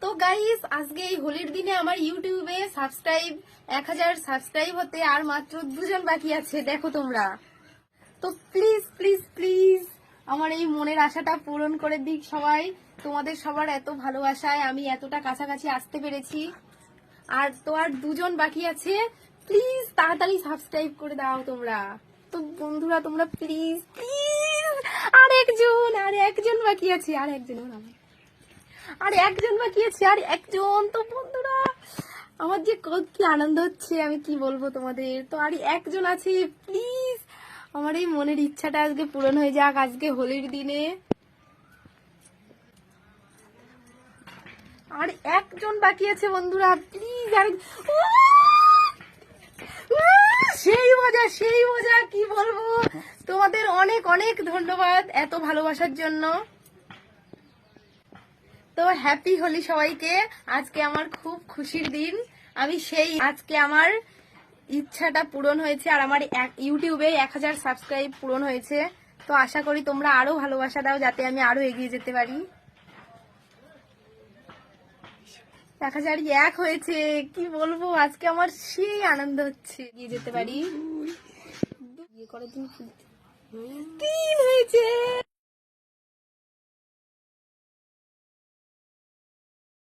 তো গাইস আজকে এই হোলির দিনে আমার ইউটিউবে 1000 সাবস্ক্রাইব হতে আর মাত্র 2 জন বাকি আছে। দেখো তোমরা তো প্লিজ প্লিজ প্লিজ আমার এই মনের আশাটা পূরণ করে দিক সবাই। তোমাদের সবার এত ভালোবাসায় আমি এতটা কাছাকাছি আসতে পেরেছি। আর 2 জন বাকি আছে, প্লিজ তাড়াতাড়ি সাবস্ক্রাইব করে দাও তোমরা। তো বন্ধুরা তোমরা প্লিজ প্লিজ আর একজন বাকি আছে, আর একজন বাকি আছে, আর একজন। তো বন্ধুরা আমার যে কি আনন্দ হচ্ছে আমি কি বলবো তোমাদের। তো আর একজন আছে, প্লিজ আমার এই মনের ইচ্ছাটা আজকে পূরণ হয়ে যাক আজকে হোলির দিনে। আর একজন বাকি আছে বন্ধুরা, প্লিজ। আর সেই মজা কি বলবো। তোমাদের অনেক অনেক ধন্যবাদ এত ভালোবাসার জন্য। তো হ্যাপি হোলি সবাইকে। আজকে আমার খুব খুশির দিন। আজকে আমার ইচ্ছাটা পূরণ হয়েছে আর আমার ইউটিউবে 1000 সাবস্ক্রাইব পূরণ হয়েছে। তো আশা করি তোমরা আরো ভালোবাসা দাও যাতে আমি আরো এগিয়ে যেতে পারি। 1001 হয়েছে, কি বলবো আজকে আমার সেই আনন্দ হচ্ছে এগিয়ে যেতে পারি। 3 হয়েছে।